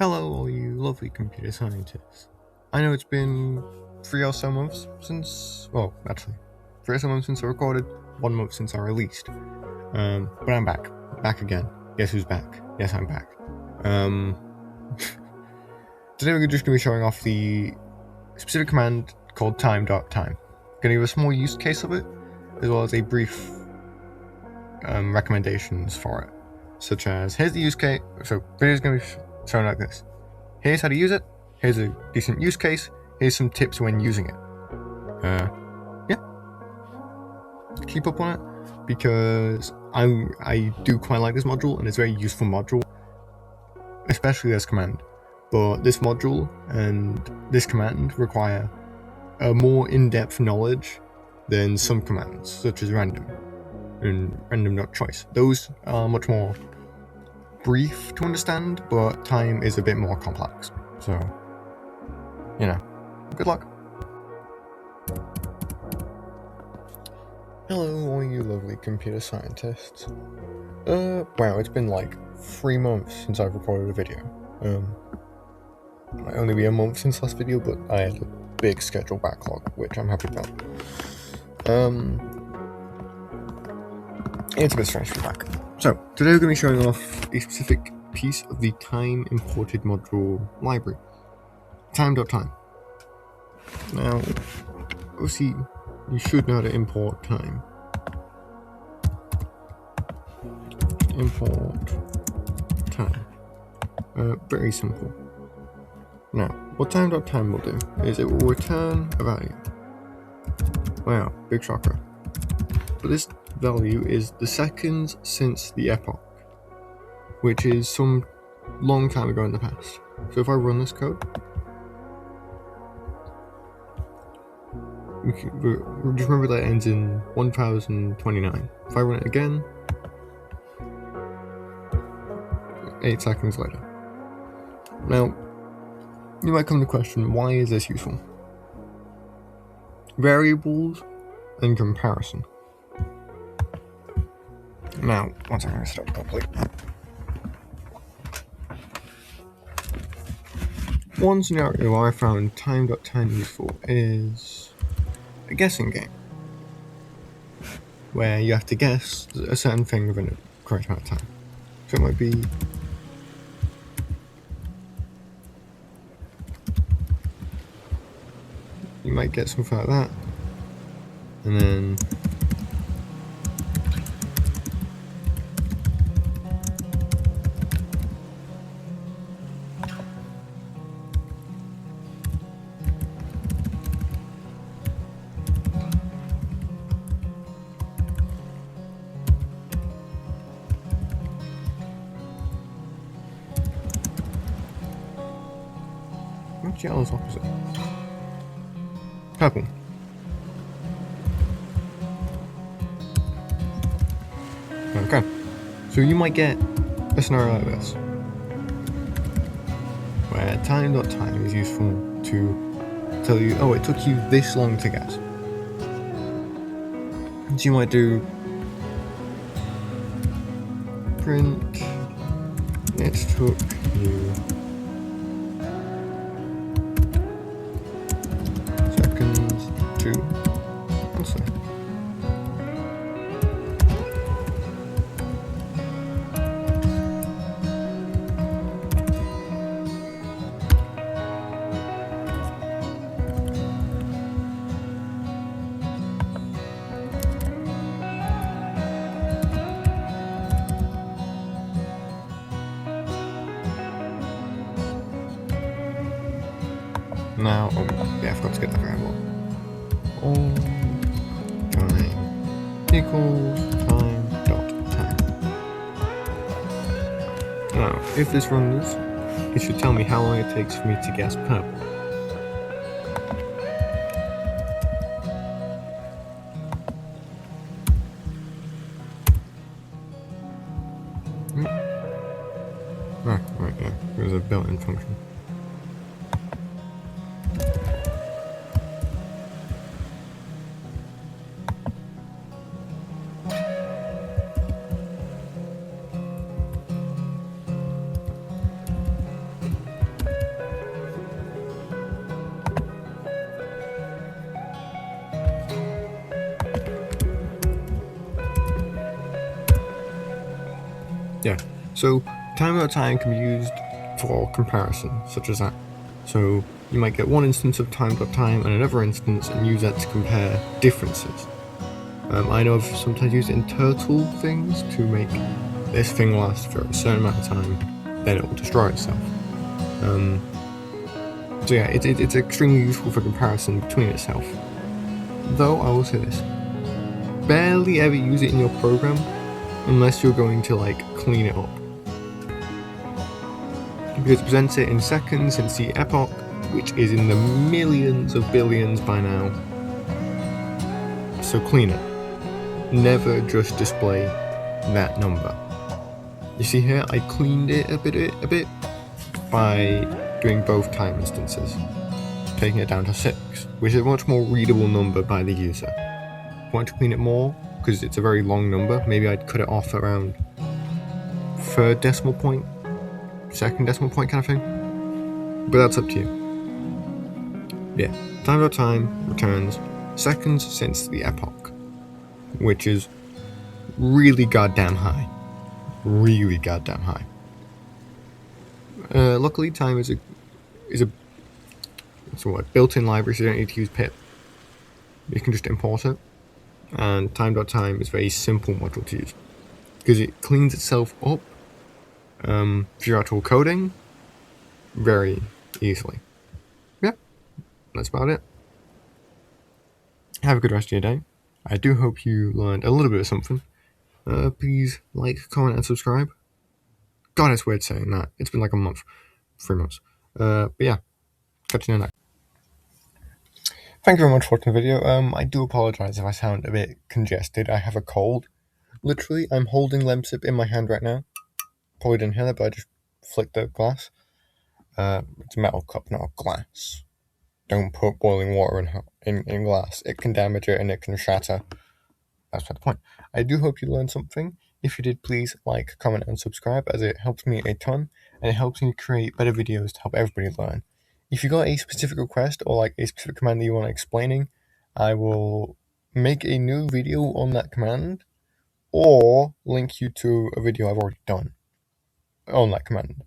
Hello, all you lovely computer scientists. I know it's been 3 or so months since, actually, 3 or so months since I recorded, 1 month since I released. But I'm back again. Guess who's back? Yes, I'm back. Today we're just going to be showing off the specific command called time.time. Going to give a small use case of it, as well as a brief recommendations for it, such as here's the use case. So video's going to be shown like this. Here's how to use it. Here's a decent use case. Here's some tips when using it. Keep up on it because I do quite like this module and it's a very useful module, especially this command. But this module and this command require a more in-depth knowledge than some commands, such as random and random.choice. Those are much more brief to understand, but time is a bit more complex. So, good luck. Hello, all you lovely computer scientists. Wow, it's been like 3 months since I've recorded a video. Might only be a month since last video, but I had a big schedule backlog, which I'm happy about. It's a bit strange to be back. So, today we're going to be showing off a specific piece of the time imported module library. Time.time. Now, obviously, you should know how to import time. Import time. Very simple. Now, what time.time will do is it will return a value. Wow, big shocker. But this value is the seconds since the epoch, which is some long time ago in the past. So if I run this code, just remember that it ends in 1029. If I run it again, 8 seconds later. Now, you might come to the question, why is this useful? Variables and comparison. Now, once I'm going to start properly. One scenario where I found time.time useful is a guessing game, where you have to guess a certain thing within a correct amount of time. So it might be you might get something like that, and then what's yellow's opposite? Purple. Okay, so you might get a scenario like this, where time.time is useful to tell you, oh, it took you this long to guess. So you might do print, it took you seconds to answer. Now, I forgot to get the variable. All time equals time.time. Now, if this runs, it should tell me how long it takes for me to guess purple. Right, yeah, there's a built-in function. So time.time can be used for comparison, such as that. So you might get one instance of time.time and another instance and use that to compare differences. I know I've sometimes used it in turtle things to make this thing last for a certain amount of time, then it will destroy itself. So yeah, it's extremely useful for comparison between itself. Though I will say this, barely ever use it in your program unless you're going to like clean it up. Because it presents it in seconds since the epoch, which is in the millions of billions by now. So clean it. Never just display that number. You see here, I cleaned it a bit by doing both time instances, taking it down to 6, which is a much more readable number by the user. If I want to clean it more, because it's a very long number, maybe I'd cut it off around 3rd decimal point, 2nd decimal point kind of thing. But that's up to you. Yeah, time.time returns seconds since the epoch, which is really goddamn high. Really goddamn high. Luckily, time is a built-in library, so you don't need to use pip. You can just import it, and time.time is a very simple module to use because it cleans itself up for your actual coding very easily. Yeah, that's about it. Have a good rest of your day. I do hope you learned a little bit of something. Please like, comment, and subscribe. God, it's weird saying that. It's been like a month, 3 months. But yeah, catch you in the next. Thank you very much for watching the video. I do apologize if I sound a bit congested. I have a cold. Literally, I'm holding Lemsip in my hand right now. Probably didn't hear that, but I just flicked the glass. It's a metal cup, not a glass. Don't put boiling water in glass. It can damage it and it can shatter. That's not the point. I do hope you learned something. If you did, please like, comment, and subscribe, as it helps me a ton, and it helps me create better videos to help everybody learn. If you got a specific request or like a specific command that you want explaining, I will make a new video on that command, or link you to a video I've already done on that command.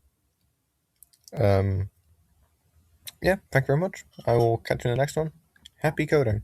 Yeah, thank you very much. I will catch you in the next one. Happy coding.